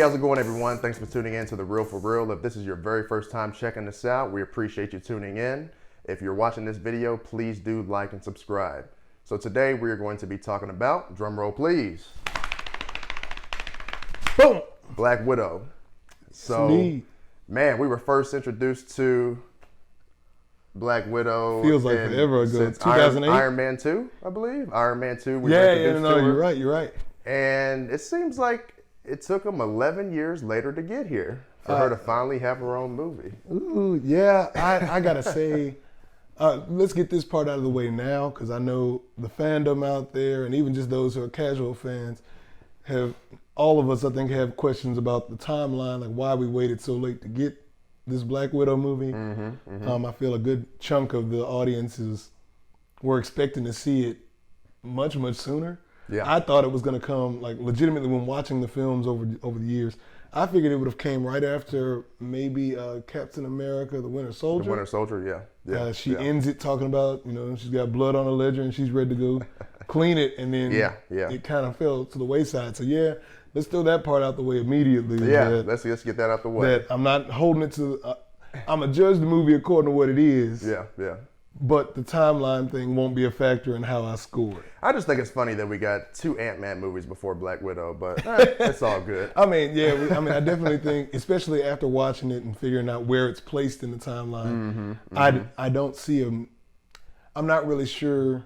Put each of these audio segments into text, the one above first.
how's it going, everyone? Thanks for tuning in to The Real for Real. If this is your very first time checking this out, we appreciate you tuning in. If you're watching this video, please do like and subscribe. So today we are going to be talking about, drum roll please, Boom! Black Widow. So, Indeed. man, we were first introduced to Black Widow. Feels like forever ago. Since 2008? Iron Man 2, I believe. Iron Man 2. We were Yeah, introduced no, to her. you're right. And it seems like it took them 11 years later to get here for her to finally have her own movie. Ooh, yeah, I gotta say, let's get this part out of the way now, because I know the fandom out there, and even just those who are casual fans, all of us, I think, have questions about the timeline, like why we waited so late to get this Black Widow movie. I feel a good chunk of the audiences were expecting to see it much sooner. Yeah. I thought it was going to come, like, legitimately when watching the films over the years. I figured it would have came right after maybe Captain America: The Winter Soldier. The Winter Soldier, yeah. She ends it talking about, she's got blood on her ledger and she's ready to go clean it, and then it kind of fell to the wayside. So yeah, let's throw that part out the way immediately. Yeah, let's get that out the way. That I'm not holding it to. I'm gonna judge the movie according to what it is. Yeah. But the timeline thing won't be a factor in how I score it. I just think it's funny that we got 2 Ant-Man movies before Black Widow, but it's all good. I definitely think, especially after watching it and figuring out where it's placed in the timeline, I don't see them. I'm not really sure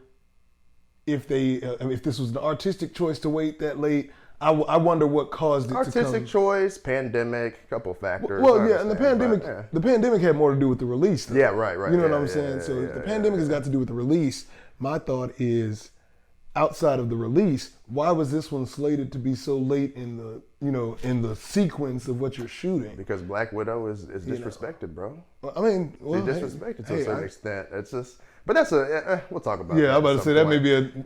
if this was an artistic choice to wait that late. I wonder what caused it to come. Artistic choice, pandemic, couple factors. Well, yeah, and the pandemic had more to do with the release, though. Yeah, right. You know what I'm saying? So the pandemic has got to do with the release. My thought is, outside of the release, why was this one slated to be so late in the sequence of what you're shooting? Because Black Widow is disrespected, bro. Well, I mean, disrespected to a certain extent. It's just. But that's we'll talk about that. Yeah, I'm about to say that may be a bigger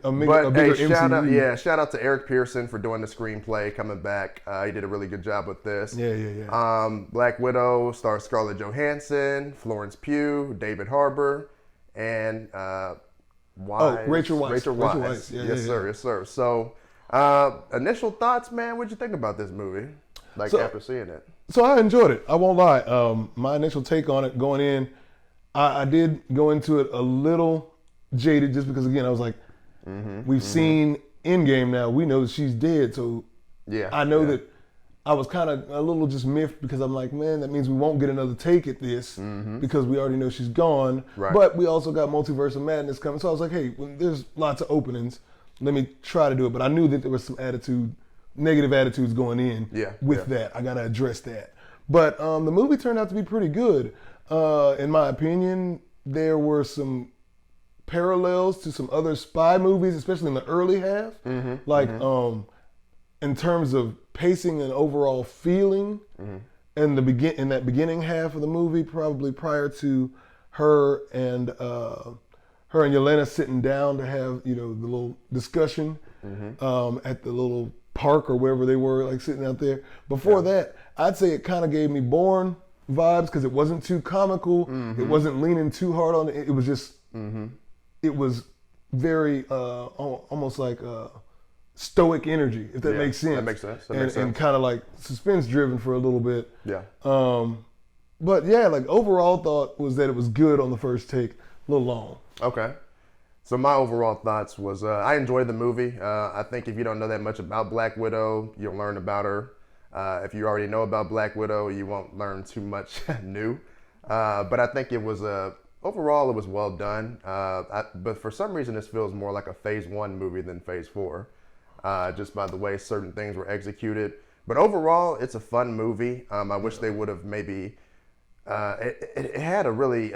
MCU. Shout out to Eric Pearson for doing the screenplay, coming back. He did a really good job with this. Yeah. Black Widow stars Scarlett Johansson, Florence Pugh, David Harbour, and Rachel Weisz. Rachel Weisz. Yes, sir. So, initial thoughts, man. What'd you think about this movie? After seeing it. So I enjoyed it. I won't lie. My initial take on it going in, I did go into it a little jaded, just because, again, I was like, we've seen Endgame now. We know that she's dead. So I know that I was kind of a little just miffed, because I'm like, man, that means we won't get another take at this because we already know she's gone. Right. But we also got Multiverse of Madness coming. So I was like, hey, there's lots of openings. Let me try to do it. But I knew that there was some negative attitudes going in with that. I got to address that. But the movie turned out to be pretty good. In my opinion, there were some parallels to some other spy movies, especially in the early half. In terms of pacing and overall feeling, in that beginning half of the movie, probably prior to her and Yelena sitting down to have the little discussion at the little park or wherever they were, like sitting out there. Before that, I'd say it kind of gave me Bourne vibes, because it wasn't too comical. It wasn't leaning too hard on it. It was just, it was very almost like stoic energy, if that makes sense. That makes sense. And kind of like suspense driven for a little bit. Yeah. But yeah, like overall thought was that it was good on the first take, a little long. Okay. So my overall thoughts was I enjoyed the movie. I think if you don't know that much about Black Widow, you'll learn about her. If you already know about Black Widow, you won't learn too much new. But I think it was overall it was well done. But for some reason, this feels more like a Phase 1 movie than Phase 4, just by the way certain things were executed. But overall, it's a fun movie. I wish they would have maybe. It had a really.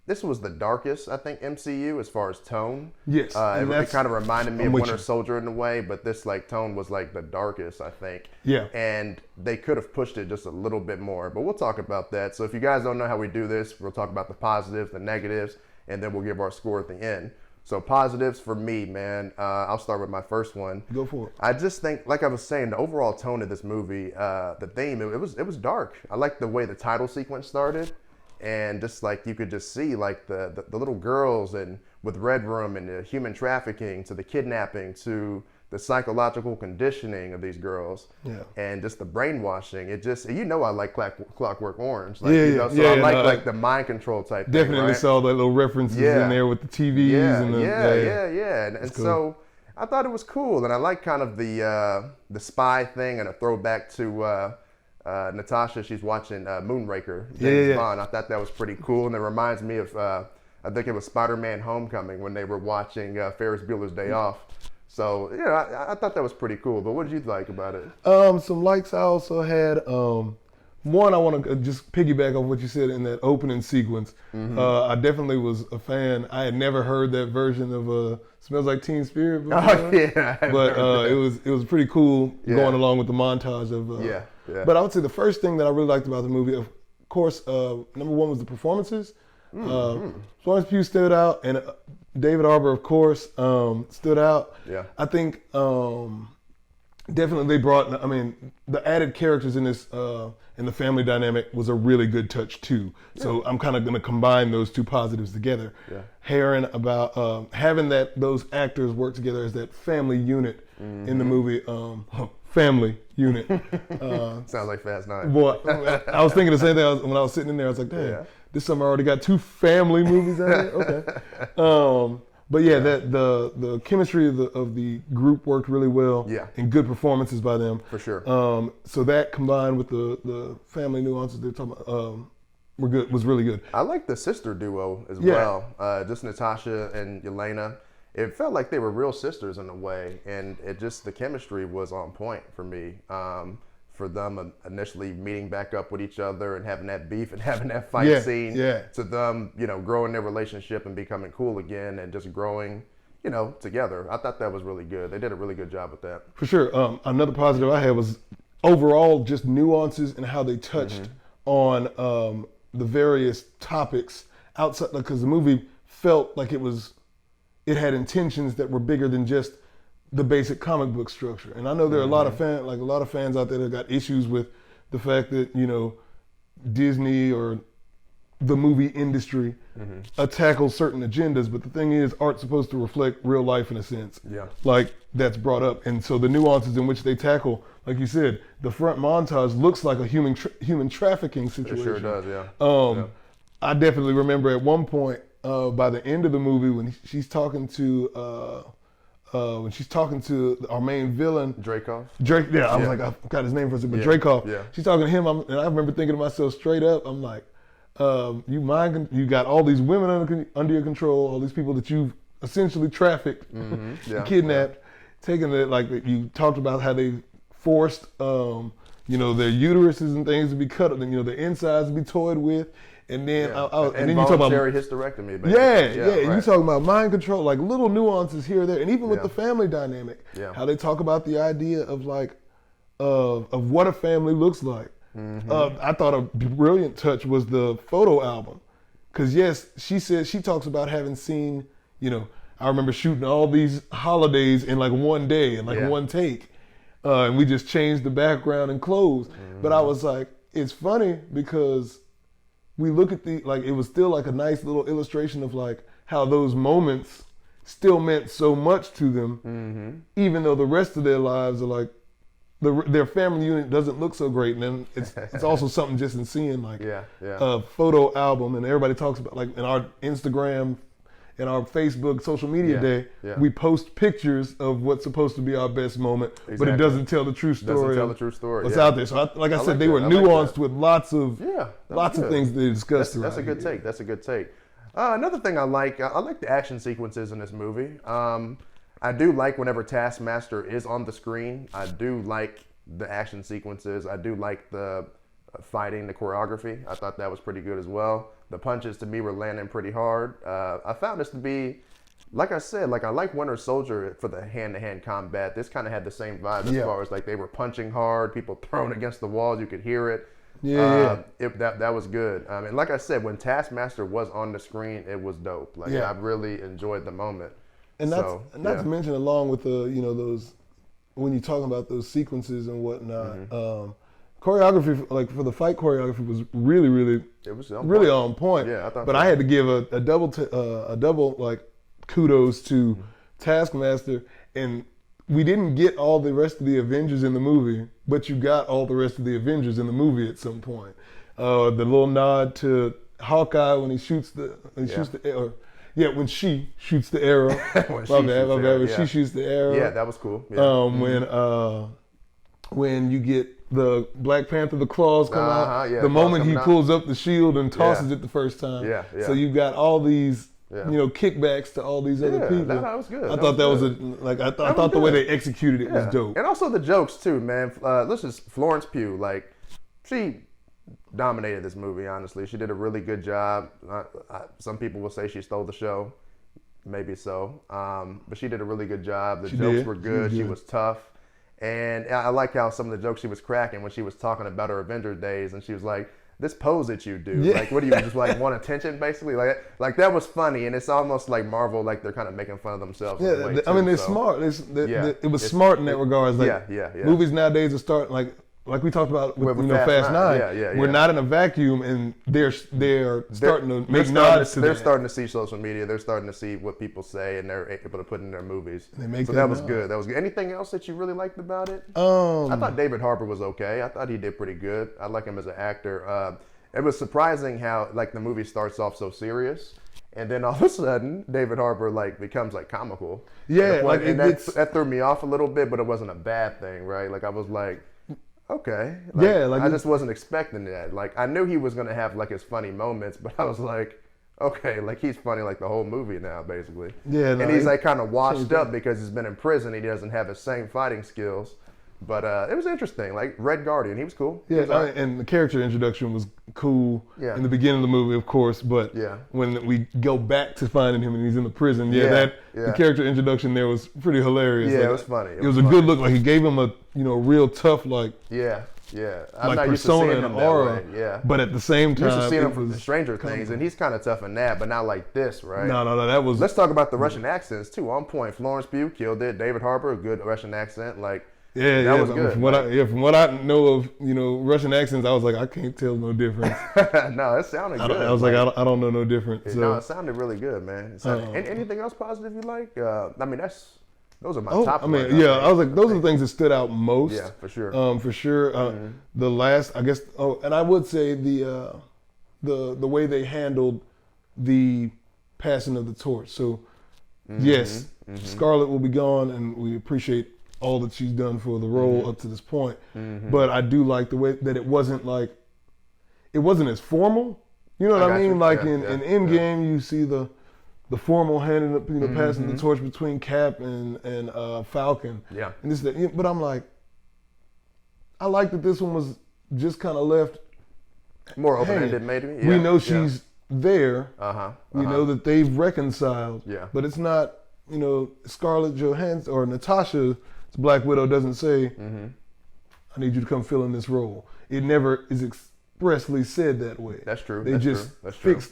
This was the darkest, I think, MCU as far as tone. Yes. It kind of reminded me of Winter Soldier in a way, but this tone was the darkest, I think. Yeah. And they could have pushed it just a little bit more, but we'll talk about that. So if you guys don't know how we do this, we'll talk about the positives, the negatives, and then we'll give our score at the end. So positives for me, man, I'll start with my first one. Go for it. I just think, like I was saying, the overall tone of this movie, the theme, it was dark. I like the way the title sequence started. And just you could just see the little girls and with Red Room and the human trafficking to the kidnapping to the psychological conditioning of these girls, Yeah. and just the brainwashing. It just, I like Clockwork Orange, like, Yeah, so yeah, I like no, like the mind control type thing, Definitely right? saw the little references Yeah. in there with the TVs Yeah, and the yeah. And cool. so I thought it was cool, and I like kind of the spy thing and a throwback to Natasha. She's watching Moonraker, James Bond. I thought that was pretty cool, and it reminds me of I think it was Spider-Man: Homecoming when they were watching Ferris Bueller's Day Off. So I thought that was pretty cool. But what did you like about it? Some likes I also had. One, I want to just piggyback off what you said in that opening sequence. I definitely was a fan. I had never heard that version of "Smells Like Teen Spirit" before. Oh yeah, But it was pretty cool Yeah. going along with the montage of. Yeah. But I would say the first thing that I really liked about the movie, of course, number one was the performances. Florence Pugh stood out, and David Harbour, of course, stood out. Yeah. I think definitely they brought. I mean, the added characters in this in the family dynamic was a really good touch too. So I'm kind of going to combine those two positives together. Yeah. Hearing about having those actors work together as that family unit in the movie. Family unit. Sounds like Fast 9. Boy, I was thinking the same thing when I was sitting in there. I was like, damn, Yeah. this summer I already got 2 family movies out here. Okay. But yeah, that the chemistry of the group worked really well. Yeah. And good performances by them. For sure. So that combined with the family nuances they're talking about, was really good. I like the sister duo as Yeah. well. Just Natasha and Yelena. It felt like they were real sisters in a way, and the chemistry was on point for me. For them initially meeting back up with each other and having that beef and having that fight scene, to them, growing their relationship and becoming cool again and just growing, together. I thought that was really good. They did a really good job with that. For sure. Another positive I had was overall just nuances and how they touched on the various topics outside, because the movie felt like it had intentions that were bigger than just the basic comic book structure. And I know there are a lot of fans out there that got issues with the fact that, Disney or the movie industry tackles certain agendas, but the thing is, art's supposed to reflect real life in a sense. Yeah. Like that's brought up. And so the nuances in which they tackle, like you said, the front montage looks like a human trafficking It situation. sure does, yeah. I definitely remember at one point, by the end of the movie, when she's talking to our main villain, Dreykov. Drake. Yeah, I was like, I forgot his name for a second, but Yeah, Dreykov. yeah. She's talking to him, and I remember thinking to myself straight up, I'm like, you got all these women under your control, all these people that you've essentially trafficked, Yeah, kidnapped, taken it. Like you talked about how they forced, their uteruses and things to be cut, and their insides to be toyed with. And then, and then you talk about voluntary hysterectomy, basically. yeah. Right. You talking about mind control, like little nuances here or there, and even with Yeah. the family dynamic, Yeah. how they talk about the idea of of what a family looks like. I thought a brilliant touch was the photo album, because yes, she talks about having seen, I remember shooting all these holidays in like one day and Yeah. one take, and we just changed the background and clothes. But I was like, it's funny because we look at it was still like a nice little illustration of like how those moments still meant so much to them, even though the rest of their lives are like, their family unit doesn't look so great. And then it's also something just in seeing like Yeah. a photo album, and everybody talks about like in our Instagram and our Facebook social media day, we post pictures of what's supposed to be our best moment, but it Exactly. doesn't tell the true story. Doesn't tell the true story. What's yeah. out there. So like I said, like they that. were I like nuanced that. with lots of That's of good. things they discussed. That's a good take. That's a good take. Another thing I like the action sequences in this movie. I do like whenever Taskmaster is on the screen. I do like the action sequences. I do like the fighting, the choreography. I thought that was pretty good as well. The punches to me were landing pretty hard. I found this to be, like I said, like I like Winter Soldier for the hand-to-hand combat. This kind of had the same vibe as far as like they were punching hard, people thrown against the walls, you could hear it. That was good. And like I said, when Taskmaster was on the screen, it was dope. Like I really enjoyed the moment. And not to mention, along with the those, when you're talking about those sequences and whatnot, choreography, like for the fight choreography, was really It was really on point. Yeah, I thought But so. I had to give a double like kudos to Taskmaster, and we didn't get all the rest of the Avengers in the movie, but you got all the rest of the Avengers in the movie at some point. The little nod to Hawkeye when he shoots the when she shoots the arrow. When she shoots the arrow. Yeah, that was cool. Yeah. When you get the Black Panther, the claws come out. Yeah, the moment he out. pulls up the shield and tosses it the first time. Yeah. So you've got all these, kickbacks to all these other people. That was good. I thought that was I thought the way they executed it was dope. And also the jokes too, man. Florence Pugh, like, she dominated this movie. Honestly, she did a really good job. Some people will say she stole the show, maybe so, but she did a really good job. The jokes were good. She was tough. And I like how some of the jokes she was cracking when she was talking about her Avenger days, and she was like, "This pose that you do, like, what do you just like want attention, basically?" Like that was funny, and it's almost like Marvel, like they're kind of making fun of themselves. Yeah, I mean they're smart. It was smart in that regard. Like, movies nowadays are starting like we talked about with Fast 9. We're not in a vacuum, and they're starting to make nods to that. They're starting to see social media. They're starting to see what people say, and they're able to put in their movies. So that was good. That was good. Anything else that you really liked about it? I thought David Harbour was okay. I thought he did pretty good. I like him as an actor. It was surprising how like the movie starts off so serious, and then all of a sudden David Harbour like becomes like comical. Yeah, like that threw me off a little bit, but it wasn't a bad thing, right? Like I was like, okay. I just wasn't expecting that. Like I knew he was gonna have like his funny moments, but I was like, okay, like he's funny like the whole movie now, basically. Yeah. And he's like kind of washed up because he's been in prison. He doesn't have his same fighting skills. But it was interesting. Like Red Guardian, he was cool. Yeah, and the character introduction was cool in the beginning of the movie, of course. But when we go back to finding him and he's in the prison, the character introduction there was pretty hilarious. Yeah, like, it was funny. It was a good look. Like he gave him a real tough like I'm not persona and aura. Yeah, but at the same time, you used to see him from Stranger Things, and he's kind of tough in that, but not like this, right? No, that was. Let's talk about the Russian accents too. On point. Florence Pugh killed it. David Harbour, a good Russian accent, like. That was good. From what I know of, Russian accents, I was like, I can't tell no difference. No, it sounded good. I was like, I don't know no difference. No, it sounded really good, man. Anything else positive you like? I mean, those are my top. I was like, those are the things that stood out most. Yeah, for sure. For sure. The last, I guess. Oh, and I would say the way they handled the passing of the torch. So, yes, Scarlett will be gone, and we appreciate all that she's done for the role up to this point. But I do like the way that it wasn't as formal. You know what I mean? Like in Endgame, you see the formal handing up, passing the torch between Cap and Falcon. Yeah. And this, but I'm like, I like that this one was just kind of left more open-ended, maybe. We know she's there. We know that they've reconciled. Yeah. But it's not, Scarlett Johansson or Natasha. Black Widow doesn't say, I need you to come fill in this role. It never is expressly said that way. That's true. They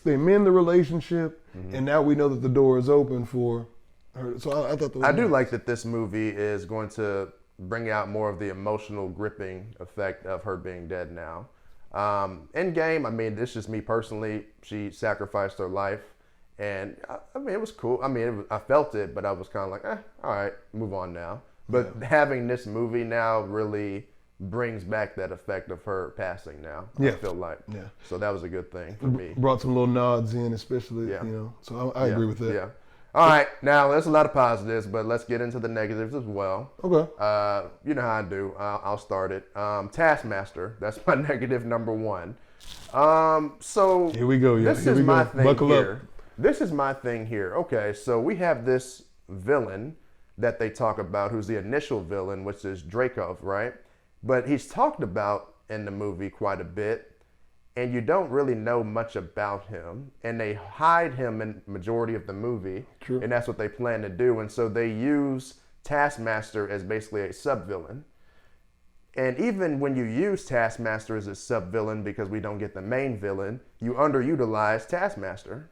they mend the relationship, and now we know that the door is open for her. So I thought I do like that this movie is going to bring out more of the emotional gripping effect of her being dead now. Endgame, I mean, this is just me personally. She sacrificed her life. And I mean, it was cool. I mean, I felt it, but I was kind of like, all right, move on now. But having this movie now really brings back that effect of her passing now, I feel like. Yeah. So that was a good thing for me. Brought some little nods in, especially, So I agree with that. Yeah. All right. Now, there's a lot of positives, but let's get into the negatives as well. Okay. You know how I do. I'll start it. Taskmaster. That's my negative number one. So here we go. This is my thing here. This is my thing here. Okay, so we have this villain that they talk about, who's the initial villain, which is Dreykov, right? But he's talked about in the movie quite a bit, and you don't really know much about him. And they hide him in the majority of the movie, and that's what they plan to do. And so they use Taskmaster as basically a sub-villain. And even when you use Taskmaster as a sub-villain because we don't get the main villain, you underutilize Taskmaster.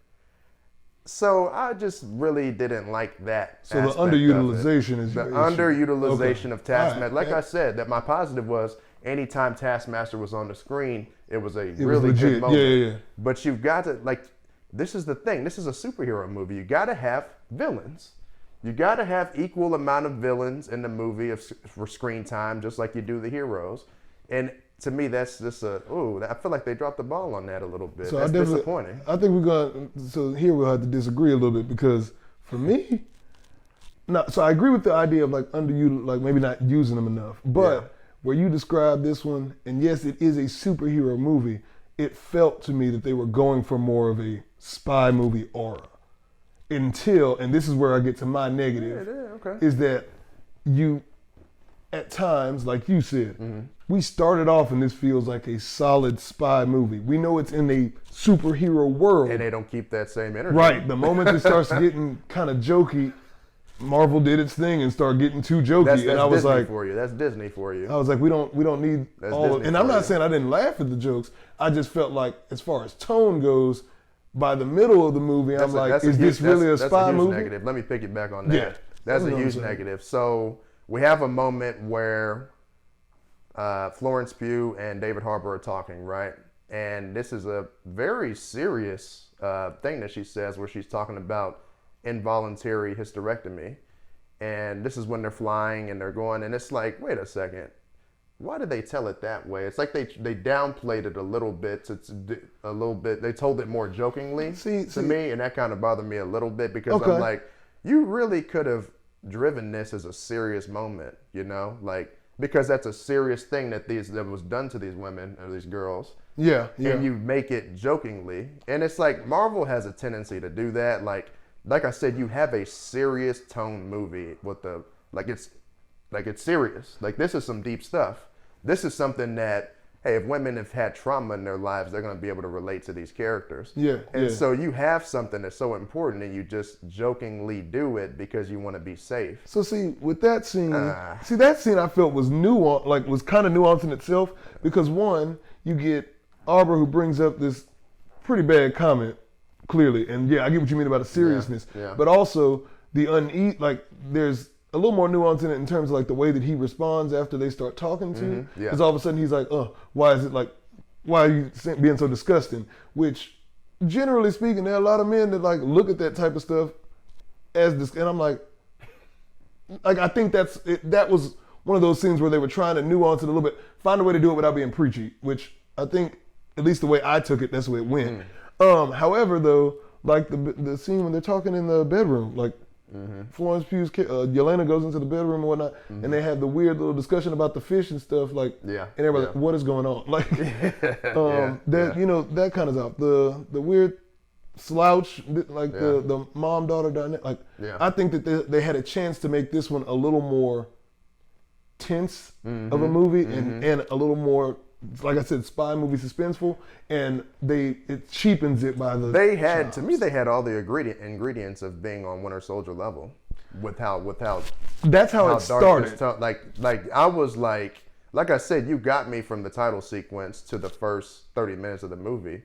So I just really didn't like that. So the underutilization is the underutilization of Taskmaster. Like I said, that my positive was anytime Taskmaster was on the screen, it was a really good moment. Yeah. But you've got to, like, this is the thing. This is a superhero movie. You got to have villains. You got to have equal amount of villains in the movie for screen time, just like you do the heroes. And to me, that's just I feel like they dropped the ball on that a little bit. So that's disappointing. I think so here we'll have to disagree a little bit because for me, no, so I agree with the idea of like like maybe not using them enough. But where you describe this one, and yes, it is a superhero movie, it felt to me that they were going for more of a spy movie aura. Until, and this is where I get to my negative, is that you, at times, like you said, we started off and this feels like a solid spy movie. We know it's in a superhero world. And they don't keep that same energy. Right. The moment it starts getting kind of jokey, Marvel did its thing and started getting too jokey. That's and I was Disney like, for you. That's Disney for you. I was like, we don't need that's all of, Disney and I'm for not you. saying I didn't laugh at the jokes. I just felt like as far as tone goes, by the middle of the movie, I'm like, is this really a spy movie? Negative. Let me piggyback on that. Yeah. That's a huge negative. So we have a moment where Florence Pugh and David Harbour are talking, right? And this is a very serious thing that she says where she's talking about involuntary hysterectomy. And this is when they're flying and they're going, and it's like, wait a second. Why did they tell it that way? It's like they downplayed it a little bit. They told it more jokingly to me, and that kind of bothered me a little bit because I'm like, you really could have driven this as a serious moment, you know, like because that's a serious thing that was done to these women or these girls. Yeah. And you make it jokingly, and it's like Marvel has a tendency to do that. Like I said, you have a serious tone movie with it's serious. Like this is some deep stuff. This is something that, hey, if women have had trauma in their lives, they're going to be able to relate to these characters. Yeah. And so you have something that's so important and you just jokingly do it because you want to be safe. So see, with that scene, that scene I felt was nuanced, like was kind of nuanced in itself because one, you get Arbor who brings up this pretty bad comment, clearly, and yeah, I get what you mean about the seriousness, but also the there's a little more nuance in it in terms of like the way that he responds after they start talking to you. Because all of a sudden he's like, why are you being so disgusting? Which, generally speaking, there are a lot of men that like look at that type of stuff as this, and I'm like I think that was one of those scenes where they were trying to nuance it a little bit, find a way to do it without being preachy, which I think, at least the way I took it, that's the way it went. However, though, like the scene when they're talking in the bedroom, like Florence Pugh's Yelena goes into the bedroom and whatnot, and they have the weird little discussion about the fish and stuff, like, and everybody's like, what is going on? Like, you know, that kind of stuff. The weird slouch, like the mom-daughter dynamic. Like, I think that they had a chance to make this one a little more tense of a movie and a little more, like I said, spy movie suspenseful, and it cheapens it by the. To me, they had all the ingredients of being on Winter Soldier level, without. That's how it started. Like I was like I said, you got me from the title sequence to the first 30 minutes of the movie,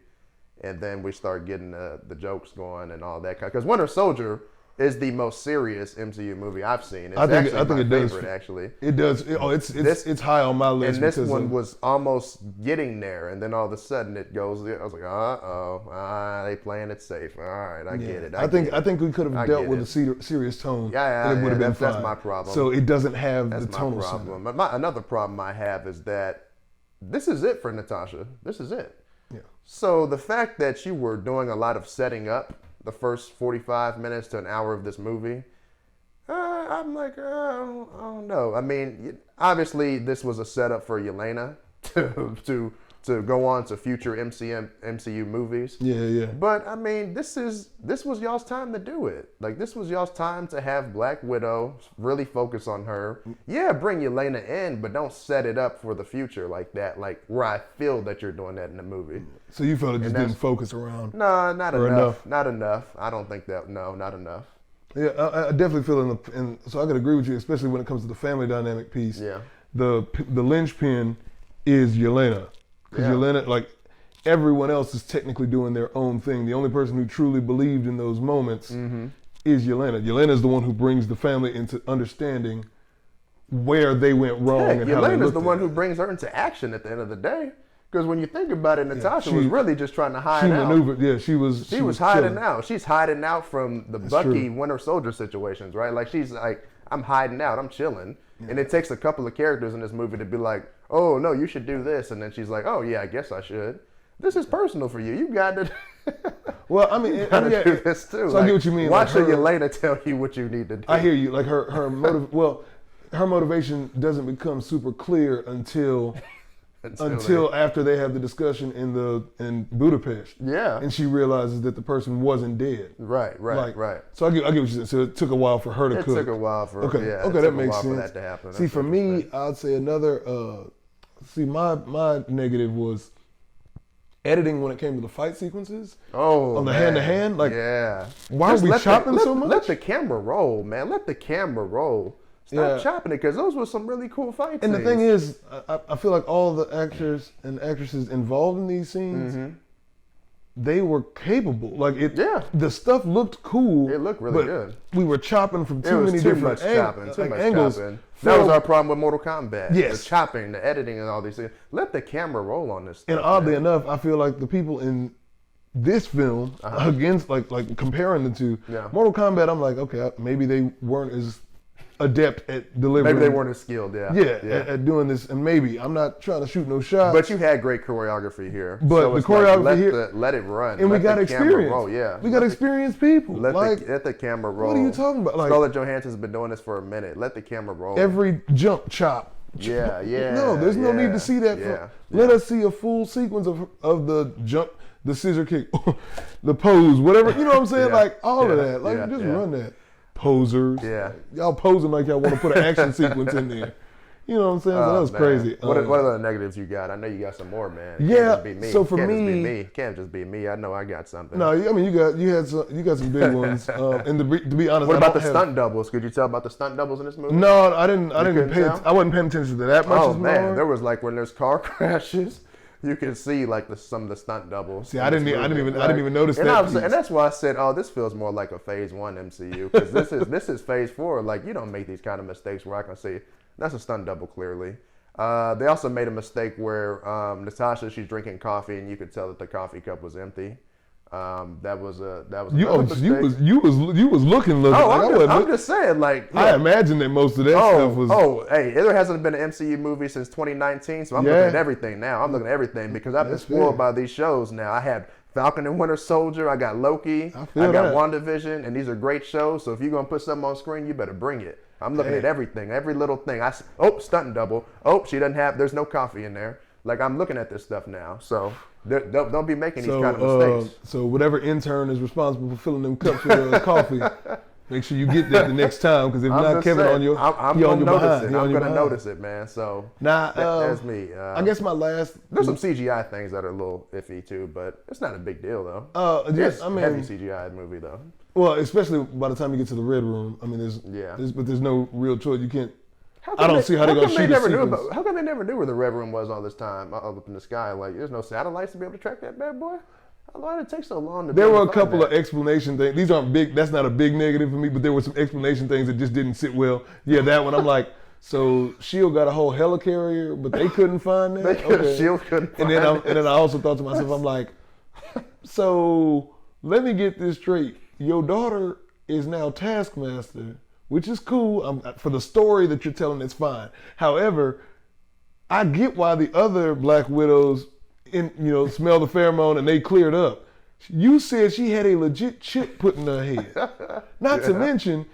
and then we start getting the jokes going and all that. Because Winter Soldier is the most serious MCU movie I've seen. I think it does. Actually, it does. It's high on my list. And this one was almost getting there, and then all of a sudden it goes. I was like, they playing it safe. All right, I get it. I think we could have dealt with a serious tone. Yeah, it would have been fine. That's my problem. So it doesn't have the tonal problem. Another problem I have is that this is it for Natasha. This is it. Yeah. So the fact that you were doing a lot of setting up the first 45 minutes to an hour of this movie, I'm like, I don't know. I mean, obviously this was a setup for Yelena to go on to future MCU movies. Yeah. But I mean, this was y'all's time to do it. Like, this was y'all's time to have Black Widow, really focus on her. Yeah, bring Yelena in, but don't set it up for the future like that. Like where I feel that you're doing that in the movie. So you felt it just didn't focus around? No, not enough. Not enough. I don't think that. No, not enough. Yeah, I definitely feel so I could agree with you, especially when it comes to the family dynamic piece. Yeah. The linchpin is Yelena. Because Yelena, like, everyone else is technically doing their own thing. The only person who truly believed in those moments is Yelena. Yelena is the one who brings the family into understanding where they went wrong and how they looked Yelena's the one who brings her into action at the end of the day. Because when you think about it, Natasha was really just trying to hide She out. maneuvered. Yeah, she was hiding chilling. out. She's hiding out from the Bucky Winter Soldier situations, right? Like she's like, I'm hiding out. I'm chilling. And it takes a couple of characters in this movie to be like, oh no, you should do this, and then she's like, oh yeah, I guess I should. This is personal for you. You got to. Well, I mean, gotta do this too. So I get what you mean. Watch like your later tell you what you need to do. I hear you. Like her motivation doesn't become super clear until after they have the discussion in Budapest. Yeah. And she realizes that the person wasn't dead. Right. So I get what you said. So it took a while for her to cook. It took a while for that makes sense. For that to happen. See, for me, I'd say another. My negative was editing when it came to the fight sequences. Oh, on the hand to hand, like yeah. Why are we chopping so much? Let the camera roll, man. Let the camera roll. Stop chopping it, because those were some really cool fights. And the thing is, I feel like all the actors and actresses involved in these scenes, they were capable. Like the stuff looked cool. It looked really good. We were chopping from too many different angles. That was our problem with Mortal Kombat. Yes. The chopping, the editing, and all these things. Let the camera roll on this stuff. And oddly enough, I feel like the people in this film, against like comparing the two, Mortal Kombat, I'm like, okay, maybe they weren't as adept at delivering. Maybe they weren't as skilled, at doing this, and maybe I'm not trying to shoot no shots. But you had great choreography here. But so the choreography like, here, let it run, and we got experience. Roll. We got experienced people. Let the camera roll. What are you talking about? Like, Scarlett Johansson's been doing this for a minute. Let the camera roll. Every jump chop. No, there's no need to see that. Let us see a full sequence of the jump, the scissor kick, the pose, whatever. You know what I'm saying? Like all of that. Like just run that. Posers. Y'all posing like y'all want to put an action sequence in there. You know what I'm saying? So that was crazy. What are the negatives you got? I know you got some more, man. Yeah. Can't just be me. So for Can't just be me. I know I got something. No, I mean you got some big ones. And to be honest, what about the stunt doubles? Could you tell about the stunt doubles in this movie? No, I didn't I wasn't paying attention to that much. Oh man, there was like when there's car crashes. You can see like some of the stunt doubles. See, I didn't even notice and that. And that's why I said, oh, this feels more like a Phase 1 MCU, because this is Phase 4. Like you don't make these kind of mistakes where I can see that's a stunt double clearly. They also made a mistake where Natasha, she's drinking coffee and you could tell that the coffee cup was empty. That was you was looking. Oh, I'm just saying, like I imagine that most of that stuff was. Oh, hey, there hasn't been an MCU movie since 2019, so I'm looking at everything now. I'm looking at everything because I've been spoiled by these shows now. I had Falcon and Winter Soldier, I got Loki, I got WandaVision, and these are great shows. So if you're gonna put something on screen, you better bring it. I'm looking at everything, every little thing. Stunt double. Oh, she doesn't have. There's no coffee in there. Like I'm looking at this stuff now, so. Don't be making these kind of mistakes. So whatever intern is responsible for filling them cups with coffee, make sure you get that the next time, because if not, Kevin saying, on your I'm gonna notice it. I'm gonna notice it, man. So that's me. I guess my last. There's some CGI things that are a little iffy too, but it's not a big deal though. Yes, I mean, heavy CGI movie though. Well, especially by the time you get to the Red Room. I mean, there's no real choice. You can't. I don't see how they're going to shoot a sequence. How come they never knew where the Red Room was all this time up in the sky? Like, there's no satellites to be able to track that bad boy? Why did it take so long to There were a couple of explanation things. These aren't big. That's not a big negative for me, but there were some explanation things that just didn't sit well. Yeah, that one. I'm like, so S.H.I.E.L.D. got a whole helicarrier, but they couldn't find that? S.H.I.E.L.D. couldn't find it. And then I also thought to myself, I'm like, so let me get this straight. Your daughter is now Taskmaster, which is cool. For the story that you're telling, it's fine. However, I get why the other Black Widows, smell the pheromone and they cleared up. You said she had a legit chip put in her head. Not to mention,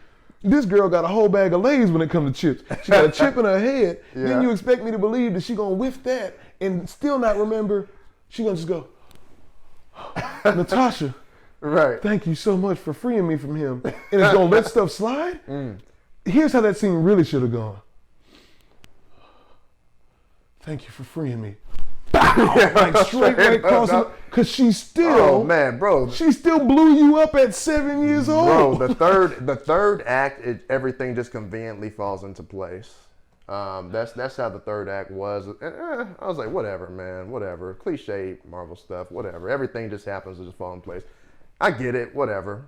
this girl got a whole bag of Lay's when it comes to chips. She got a chip in her head. Then you expect me to believe that she gonna whiff that and still not remember. She gonna just go, Natasha. Right. Thank you so much for freeing me from him. And it's gonna let stuff slide? Here's how that scene really should have gone. Thank you for freeing me. Like straight right across because she still she still blew you up at 7 years old. Bro, the third act, everything just conveniently falls into place. That's how the third act was. I was like, whatever, man, whatever. Cliche Marvel stuff, whatever. Everything just happens to just fall in place. I get it, whatever.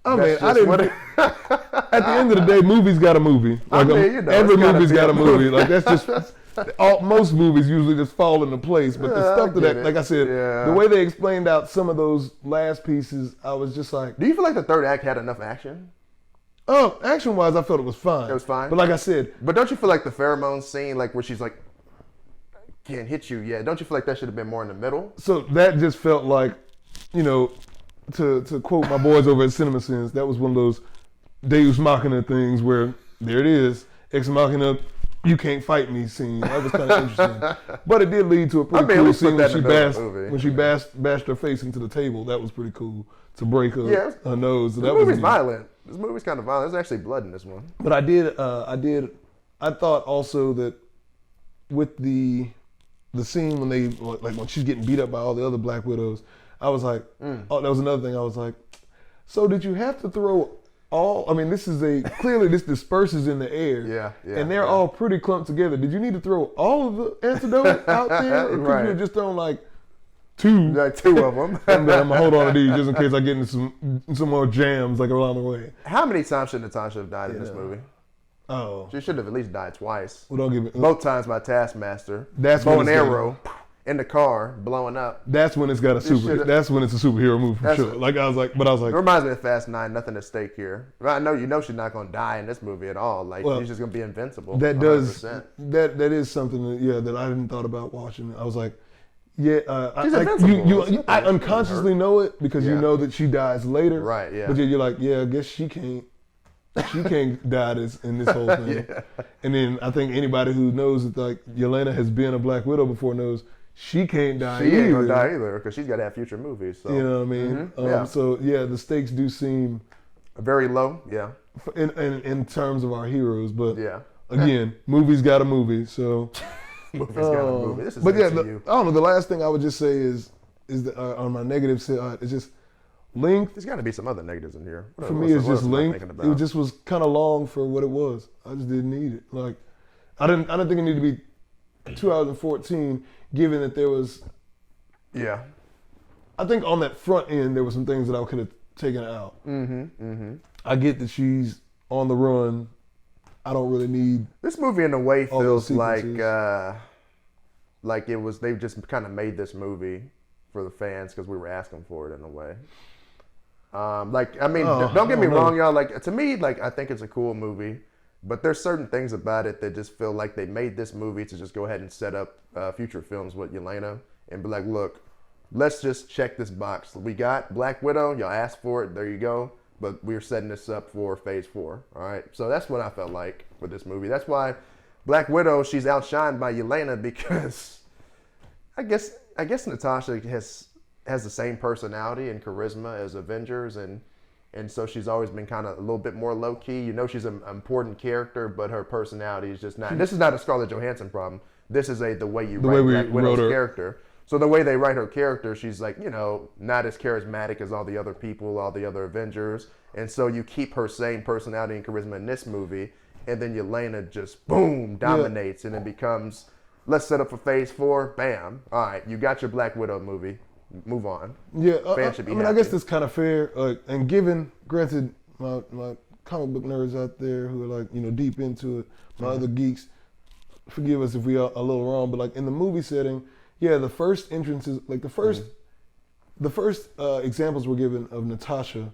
I mean, I didn't. At the end of the day, movies got a movie. Like, every movie's got a movie. Like that's Most movies usually just fall into place, but the Yeah, stuff I get that, it. like I said, Yeah. the way they explained out some of those last pieces, I was just like, Do you feel like the third act had enough action? oh, action-wise, I felt it was fine. It was fine? But like I said, But don't you feel like the pheromone scene, like where she's like, can't hit you yet? Don't you feel like that should have been more in the middle? so that just felt like, you know, to quote my boys over at Cinema Sins, that was one of those Deus Machina things where there it is, Ex Machina, you can't fight me scene. That was kind of interesting, but it did lead to a pretty I mean, at cool least put scene that in the middle of the movie. when she bashed her face into the table. That was pretty cool to break her, Yeah. her nose. So This that was movie's neat. violent. This movie's kind of violent. There's actually blood in this one. But I thought also that with the scene when they, like when she's getting beat up by all the other Black Widows, I was like, oh, that was another thing. I was like, so did you have to throw all, I mean, clearly this disperses in the air. Yeah, yeah, and they're yeah. all pretty clumped together. Did you need to throw all of the antidote out there? Or could Right. you have just thrown like two? Like two of them. And then I'm gonna hold on to these just in case I get into some more jams like along the way. How many times should Natasha have died in this movie? Oh, She should have at least died twice. well, don't give it. Both times by Taskmaster. That's bow when and it's arrow in the car, blowing up. That's when it's got a should've- That's when it's a superhero movie for That's sure. it. Like I was like, It reminds me of Fast 9, nothing at stake here. But I know she's not going to die in this movie at all. Like, Well, she's just going to be invincible. that does 100%. that is something that I hadn't thought about watching. I was like, yeah, She's I invincible. I unconsciously know it because you Yeah. know that she dies later. Right, yeah. But then you're like, yeah, I guess she can't die in this whole thing. Yeah. And then I think anybody who knows that like Yelena has been a Black Widow before knows she can't die She ain't going to either. die either because she's got to have future movies. So. You know what I mean? Yeah. So yeah, the stakes do seem Very low, yeah. in terms of our heroes, but Yeah. again, movies got a movie, so. Movie's got a movie. This is But yeah, MCU. I don't know. The last thing I would just say is that on my negative side, it's just length. There's got to be some other negatives in here. For me, it's just length. It just was kind of long for what it was. I just didn't need it. Like, I didn't think it needed to be 2014, given that there was. Yeah. I think on that front end, there were some things that I could have taken out. I get that she's on the run. I don't really need. This movie, in a way, All those feels sequences. like it was. They just kind of made this movie for the fans because we were asking for it in a way. Like, I mean, Oh, don't get me I don't know. wrong, y'all. Like, to me, like, I think it's a cool movie, but there's certain things about it that just feel like they made this movie to just go ahead and set up future films with Yelena and be like, look, let's just check this box. We got Black Widow. Y'all asked for it. There you go. But we're setting this up for Phase 4. All right. So that's what I felt like with this movie. That's why Black Widow, she's outshined by Yelena because I guess Natasha has the same personality and charisma as Avengers, and so she's always been kind of a little bit more low key. You know, she's an important character, but her personality is just not. And this is not a Scarlett Johansson problem. This is the way you write way we Black Widow's wrote her. character. So the way they write her character, she's like, you know, not as charismatic as all the other people, all the other Avengers. And so you keep her same personality and charisma in this movie, and then Yelena just, boom, dominates, and it becomes, let's set up for Phase 4, bam. All right, you got your Black Widow movie. Move on. Yeah, Fans should be I mean, I happy. guess that's kind of fair. And granted, my comic book nerds out there who are like, you know, deep into it, my other geeks, forgive us if we are a little wrong, but like in the movie setting, yeah, the first entrances, like the first examples were given of Natasha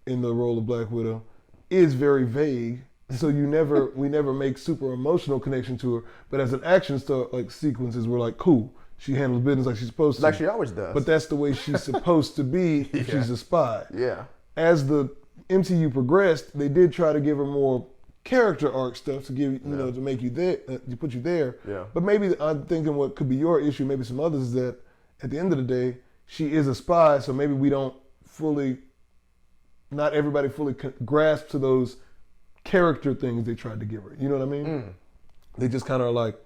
in the role of Black Widow is very vague. So we never make super emotional connection to her. But as an action star, like sequences, we're like, cool. She handles business like she's supposed to. Like she always does. But that's the way she's supposed to be if she's a spy. Yeah. As the MCU progressed, they did try to give her more character arc stuff to give you know to make you there, to put you there. Yeah. But maybe I'm thinking what could be your issue, maybe some others, is that at the end of the day, she is a spy, so maybe we don't not everybody fully grasp to those character things they tried to give her. You know what I mean? They just kind of are like,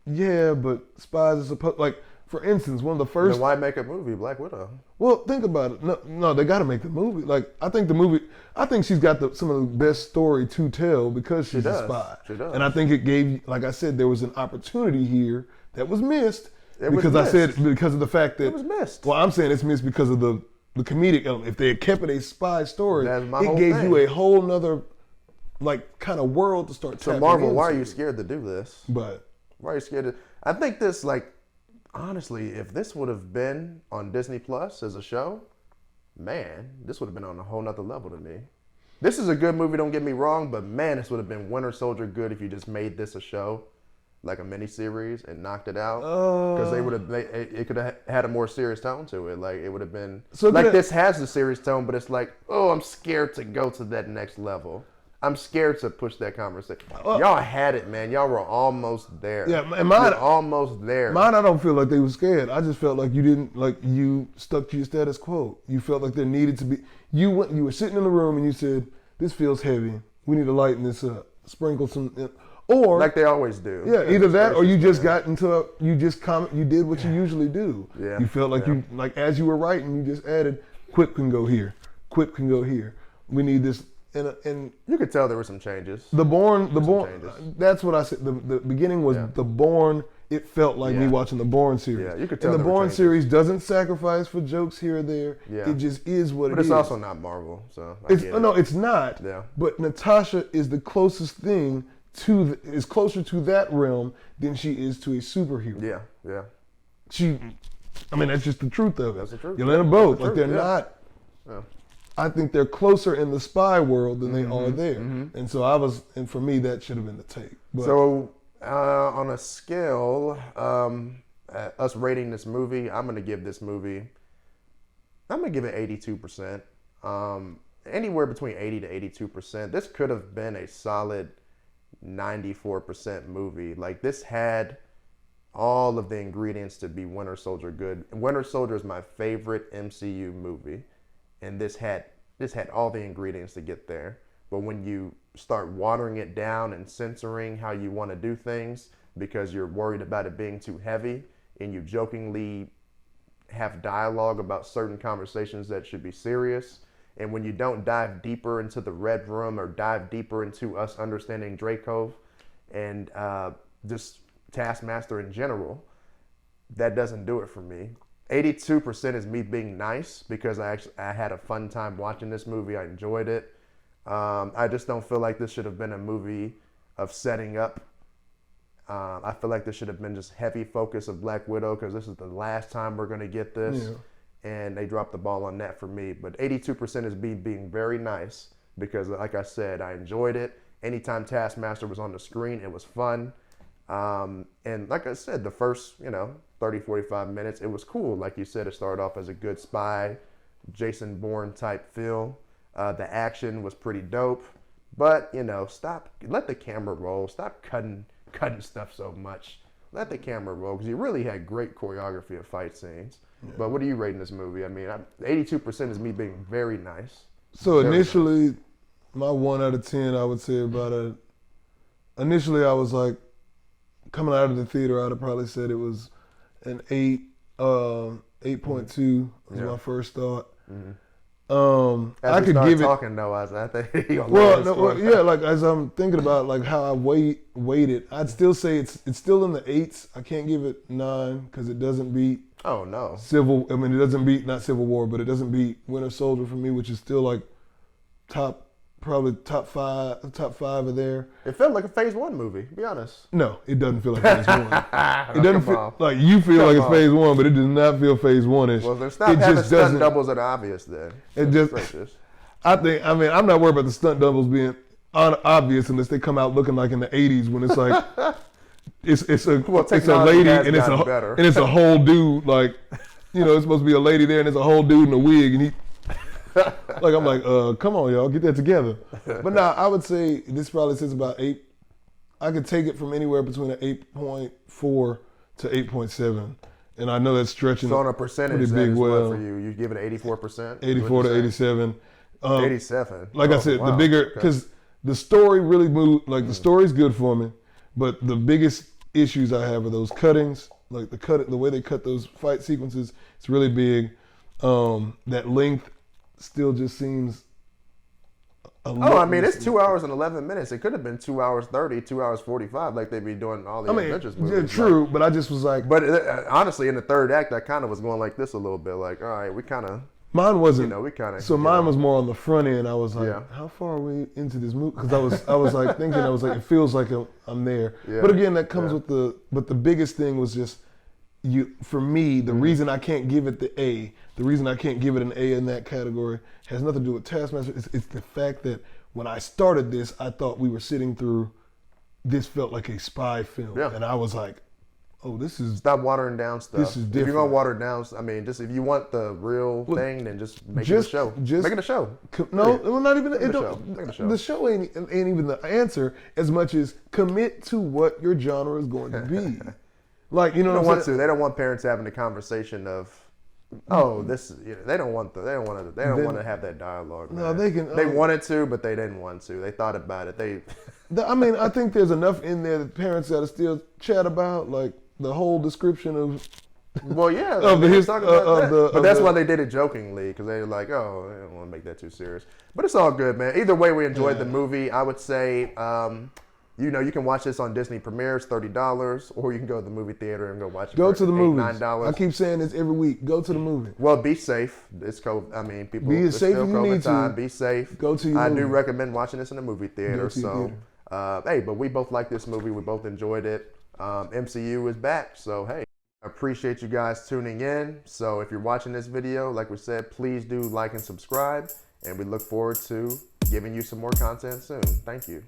yeah, but spies are supposed, like, for instance, one of the first. Then why make a movie, Black Widow? Well, think about it. No, they got to make the movie. Like, I think she's got some of the best story to tell because she's a spy. She does. And I think it gave, like I said, there was an opportunity here that was missed. It was because I said, missed. because of the fact that. It was missed. Well, I'm saying it's missed because of the comedic element. If they had kept it a spy story, That's my it whole gave thing. you a whole nother like kind of world to start. So tapping Marvel, why are into. you scared to do this? But Why are you scared to? I think this, like, honestly, if this would have been on Disney Plus as a show, man, this would have been on a whole nother level to me. This is a good movie, don't get me wrong, but man, this would have been Winter Soldier good if you just made this a show, like a miniseries, and knocked it out. Because they would have, it could have had a more serious tone to it. Like, it would have been, So like, then- this has the serious tone, but it's like, oh, I'm scared to go to that next level. I'm scared to push that conversation. Y'all had it, man. Y'all were almost there. Yeah, and mine- You're almost there. mine, I don't feel like they were scared. I just felt like you stuck to your status quo. You felt like there needed to be. You were sitting in the room and you said, "This feels heavy. We need to lighten this up. Sprinkle some." Or Like they always do. yeah, either that or you just got into you did what you usually do. Yeah, You felt like yeah. you like as you were writing, you just added quip can go here, quip can go here. We need this and You could tell there were some changes. the Bourne. changes. That's what I said. The beginning was Yeah. the Bourne. It felt like me Yeah. watching the Bourne series. Yeah, you could tell And the there were Bourne changes. series doesn't sacrifice for jokes here or there. Yeah. It just is what But it it's is. also not Marvel, so I It's, get it. no, it's not. Yeah. But Natasha is the closest thing is closer to that realm than she is to a superhero. Yeah, yeah. I mean, that's just the truth of it. That's the truth. Yelena That's both, the like truth, they're yeah. not. Yeah. I think they're closer in the spy world than they Mm-hmm, are there. And so and for me, that should have been the take. But So, on a scale, us rating this movie, I'm gonna give it 82%. Anywhere between 80 to 82%. This could have been a solid 94% movie. Like, this had all of the ingredients to be Winter Soldier good. Winter Soldier is my favorite MCU movie, and this had all the ingredients to get there. But when you start watering it down and censoring how you want to do things because you're worried about it being too heavy, and you jokingly have dialogue about certain conversations that should be serious, and when you don't dive deeper into the Red Room or dive deeper into us understanding Draco and just Taskmaster in general, that doesn't do it for me. 82% is me being nice because I had a fun time watching this movie. I enjoyed it. I just don't feel like this should have been a movie of setting up. I feel like this should have been just heavy focus of Black Widow because this is the last time we're going to get this. Yeah. And they dropped the ball on that for me. But 82% is me being very nice because, like I said, I enjoyed it. Anytime Taskmaster was on the screen, it was fun. And like I said, the first, 30, 45 minutes, it was cool. Like you said, it started off as a good spy, Jason Bourne type feel. The action was pretty dope. But, let the camera roll. Stop cutting stuff so much. Let the camera roll because you really had great choreography of fight scenes. Yeah. But what are you rating this movie? I mean, 82% is me being very nice. So very initially, my 1 out of 10, I would say initially I was like, coming out of the theater, I'd have probably said it was an 8.2 was my first thought. As I we could started give it. talking though, I think Yeah, like as I'm thinking about like how I weighted, I'd still say it's still in the 8s. I can't give it 9 because it doesn't beat Oh no. it doesn't beat not Civil War, but it doesn't beat Winter Soldier for me, which is still like probably top five of there. It felt like a Phase 1 movie, to be honest. No, it doesn't feel like Phase 1. It doesn't Come feel on. like you feel Come like it's on. Phase 1, but it does not feel Phase 1-ish. Well, then stop having stunt doubles that are obvious then. It just, Gracious. I'm not worried about the stunt doubles being obvious unless they come out looking like in the 80s when it's like, it's a technology lady has and gotten better. it's a whole dude, like, it's supposed to be a lady there and it's a whole dude in a wig and he, like, I'm like, come on, y'all, get that together. But now I would say this probably sits about 8. I could take it from anywhere between an 8.4 to 8.7. And I know that's stretching So on a percentage, pretty that big is what well. for you? You give it 84%? 84 to 87. 87. Like I said, the bigger, because the story really moved, like the story's good for me, but the biggest issues I have are those cuttings, like the way they cut those fight sequences, it's really big. That length still just seems Oh, I mean, it's 2 hours and 11 minutes. It could have been 2 hours 30, 2 hours 45, like they be doing all the Avengers movies. Yeah, true, but I just was like, But honestly, in the third act, I kind of was going like this a little bit, like, all right, we kind of. Mine wasn't. You know, we kind of. So mine was more on the front end. I was like, Yeah. how far are we into this movie? Because I was like thinking, I was like, it feels like I'm there. Yeah. But again, that comes Yeah. with but the biggest thing was just, for me, the reason I can't give it the A, the reason I can't give it an A in that category has nothing to do with Taskmaster. It's the fact that when I started this, I thought we were sitting through, this felt like a spy film. Yeah. And I was like, oh, this is, Stop watering down stuff. This is If you're different. gonna water it down, I mean, just if you want the real thing, then just make it a show. Make it a show. No, well, not even, Make it it a don't, show. Make it a show. the show ain't even the answer as much as commit to what your genre is going to be. Like, you know They don't what I'm want saying? to. They don't want parents having the conversation of, oh, this. You know, they don't want to have that dialogue. No, man. they can- They wanted to, but they didn't want to. They thought about it. They. I mean, I think there's enough in there that parents got to still chat about, like the whole description of. Well, yeah. Of they the was his- talking about of that. the- But of that's the- why they did it jokingly, because they were like, oh, they don't want to make that too serious. But it's all good, man. Either way, we enjoyed the movie. I would say, you know, you can watch this on Disney Premiere, it's $30, or you can go to the movie theater and go watch it. Go for to the $8, movies. $9. I keep saying this every week. Go to the movie. Well, be safe. It's COVID. I mean, people. Be as it's safe still as you COVID need to. time. Be safe. Go to your I do movie. recommend watching this in a movie theater. Go to your So, theater. hey, but we both like this movie. We both enjoyed it. MCU is back. So, hey, I appreciate you guys tuning in. So, if you're watching this video, like we said, please do like and subscribe. And we look forward to giving you some more content soon. Thank you.